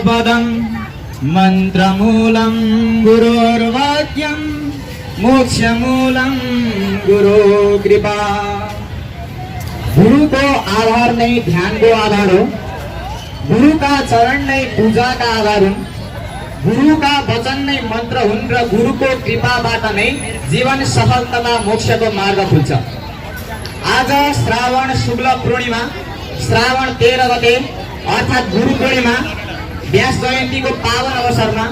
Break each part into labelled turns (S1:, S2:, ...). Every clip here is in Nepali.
S1: पदं मन्त्रमूलं गुरोर्वाक्यं मोक्षमूलं गुरु कृपा। गुरु को आधार नै ध्यान को आधार हो। गुरु का चरण नै पूजा का आधार हुन्। गुरु का वचन नै मन्त्र हुन् र गुरु को कृपाबाट नै जीवन सफलता मोक्ष को मार्ग खुल्छ। आज श्रावण शुक्ल पूर्णिमा श्रावण 13 गते अर्थात् गुरु पूर्णिमा व्यास जयन्ती को पावन अवसरमा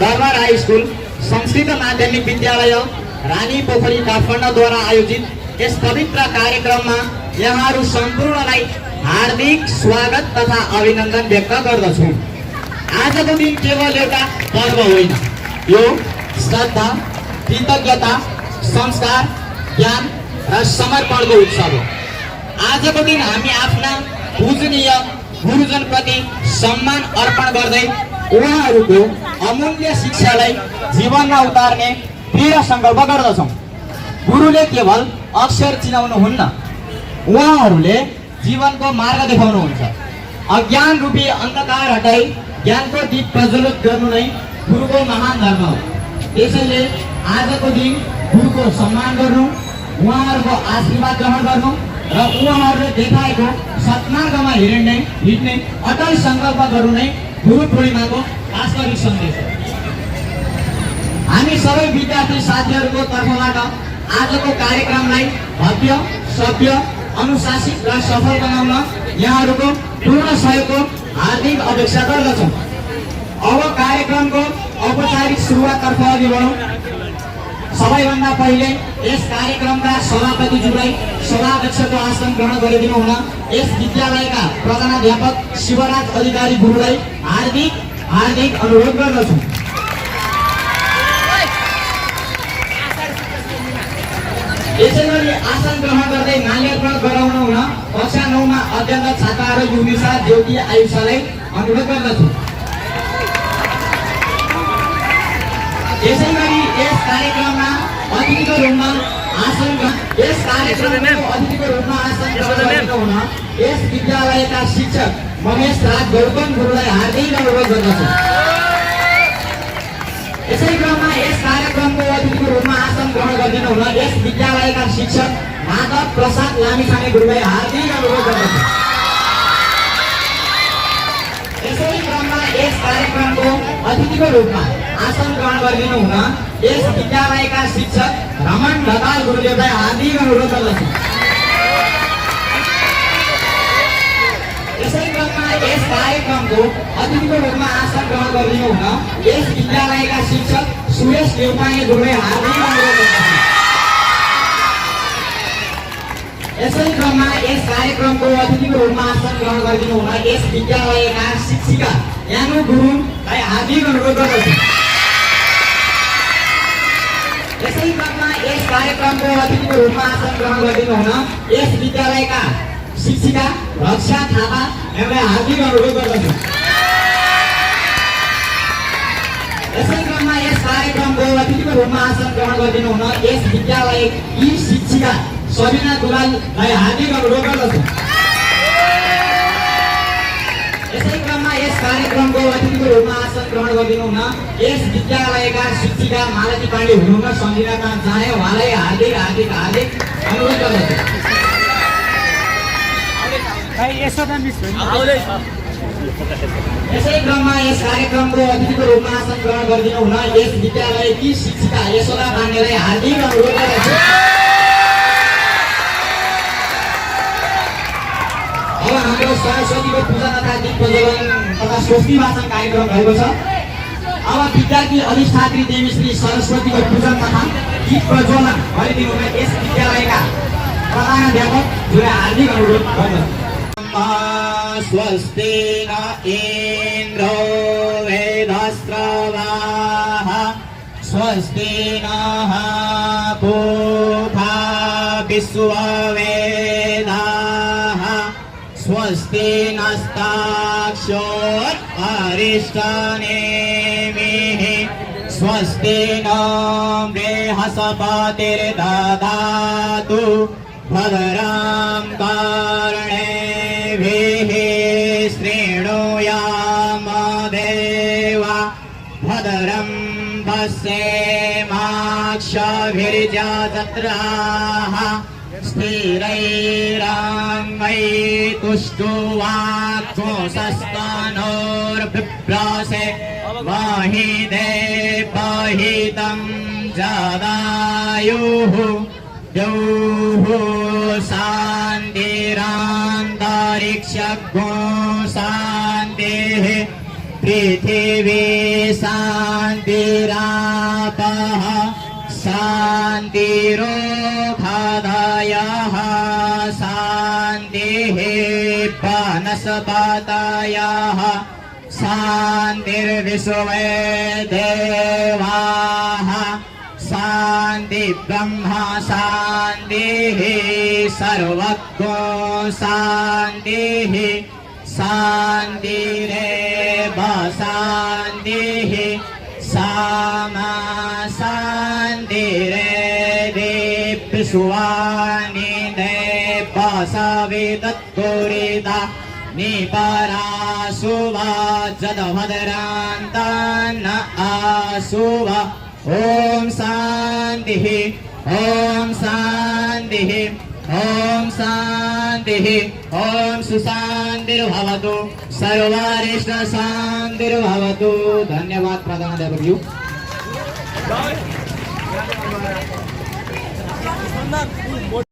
S1: दरबार हाई स्कूल संस्कृत माध्यमिक विद्यालय रानी पोखरी काठमाडौँद्वारा आयोजित यस पवित्र कार्यक्रममा यहाँहरू सम्पूर्णलाई हार्दिक स्वागत तथा अभिनन्दन व्यक्त गर्दछु। आजको दिन केवल एउटा पर्व होइन, यो श्रद्धा, कृतज्ञता, संस्कार, ज्ञान र समर्पणको उत्सव हो। आजको दिन हामी आफ्ना पूजनीय गुरुजन प्रति सम्मान अर्पण गर्दै उहाँहरूको अमूल्य शिक्षालाई जीवनमा उतार्ने दृढ संकल्प गर्दछौँ। गुरुले केवल अक्षर चिनाउनुहुन्न, उहाँहरूले जीवनको मार्ग देखाउनुहुन्छ। अज्ञान रूपी अन्धकार हटाई ज्ञानको दीप प्रज्वलित गर्नु नै गुरुको महान धर्म हो। त्यसैले आजको दिन गुरुको सम्मान गर्नु, उहाँहरूको आशीर्वाद ग्रहण गर्नु र उहाँहरूले देखाएको सत्मार्गमा हिँड्ने अटल संकल्प गर्नु नै गुरु पूर्णिमाको वास्तविक सन्देश हो। हामी सबै विद्यार्थी साथीहरूको तर्फबाट आजको कार्यक्रमलाई भव्य, सभ्य, अनुशासित र सफल बनाउन यहाँहरूको पूर्ण सहयोगको हार्दिक अपेक्षा गर्दछौँ। अब कार्यक्रमको औपचारिक सुरुवाततर्फ अघि बढौँ। सबैभन्दा पहिले यस कार्यक्रमका सभापतिज्यूलाई सभाध्यक्षको आसन ग्रहण गरिदिनु हुन यस विद्यालयका प्रधानाध्यापक शिवराज अधिकारी गुरुलाई हार्दिक अनुरोध गर्दछु। यसैगरी आसन ग्रहण गर्दै माल्यार्पण गराउन हुन कक्षा 9 मा अध्ययनरत छात्राहरू युनिसा ज्योति आयुषालाई अनुरोध गर्दछु। यसैगरी यस कार्यक्रममा अतिथिको रूपमा आसन ग्रहण हुन यस विद्यालयका शिक्षक महेश राज गौतम गुरुलाई हार्दिक अनुरोध गर्दछु। यसै क्रममा यस कार्यक्रमको अतिथिको रूपमा आसन ग्रहण गरिदिनु हुन यस विद्यालयका शिक्षक माधव प्रसाद लामिछाने गुरुलाई हार्दिक अनुरोध गर्दछु। यसै क्रममा यस कार्यक्रमको अतिथिको रूपमा आसन ग्रहण गरिदिनु हुन यस विद्यालयका शिक्षक रमन ढकाल गुरुदेवलाई हार्दिक अनुरोध गर्दछु। यसै क्रममा यस कार्यक्रमको अतिथिको रूपमा आसन ग्रहण गरिदिनु हुन यस विद्यालयका शिक्षक सुरेश देवपाने गुरुलाई हार्दिक अनुरोध गर्दछु। यसै क्रममा यस कार्यक्रमको अतिथिको रूपमा आसन ग्रहण गरिदिनु हुन यस विद्यालयका शिक्षिका यानु गुरुङलाई हार्दिक अनुरोध गर्दछु। यसै क्रममा यस कार्यक्रमको अतिथिको रूपमा आसन ग्रहण गरिदिनु हुन यस विद्यालयका शिक्षिका रक्षा थापा एवंलाई हार्दिक अनुरोध गर्दछु। यसै क्रममा यस कार्यक्रमको अतिथिको रूपमा आसन ग्रहण गरिदिनु हुन यस विद्यालयकी शिक्षिका सबिना दुलाललाई हार्दिक अनुरोध गर्दछु। यसै क्रममा यस कार्यक्रमको अतिथिको रूपमा आसन ग्रहण गरिदिनु हुन यस विद्यालयका शिक्षिका मालती पाण्डे हुनुहुन्न सम्झिन चाहे उहाँलाई हार्दिक अनुरोध गर्दछु। यसै क्रममा यस कार्यक्रमको अतिथिको रूपमा आसन ग्रहण गरिदिनु हुन यस विद्यालयकी शिक्षिका यशोदा पाण्डेलाई हार्दिक अनुरोध गर्दछु। अब हाम्रो सरस्वतीको पूजा तथा दीप प्रज्वलन तथा स्वस्ति वाचन कार्यक्रम भएको छ। अब विद्यार्थी अधिष्ठात्री देवी श्री सरस्वतीको पूजन तथा दीप प्रज्वलन गरिदिनु हुन यस विद्यालयका प्रधानाध्यापक जुलाई हार्दिक अनुरोध गर्दछु। स्वस्ति न इन्द्रो वेदस्रवाः स्वस्ति नः पूषा विश्ववेदाः स्वस्ति नस्ताक्षो अरिष्टनेमिः स्वस्ति नो बृहस्पतिर्दधातु भद्रं कर्णेभिः शृणुयाम देवा भद्रं पश्येमाक्षभिर्यजत्राः स्थिरैराङ्गैतुष्टुवाक्कोशस्तनोर्बिभ्रसे महि देवहितं जदायुः द्यौः शान्तिरान्तरिक्षगो शान्तिः पृथिवी शान्तिरापः शान्तिरोखादयः शान्तिः वनस्पतयः शान्तिर्विश्वे देवाः शान्ति ब्रह्म शान्तिः सर्वज्ञो शान्तिः शान्तिरेव शान्तिः सामा शान्तिरेदिविश्वानि देव सविदत्पुरिता निपराशुवा जदभद्रान्तान्न आशुव ॐ शान्तिः ॐ शान्तिः ॐ शान्तिः ॐ सुशान्तिर्भवतु सर्वारिष्ट शान्तिर्भवतु। धन्यवाद प्रधान।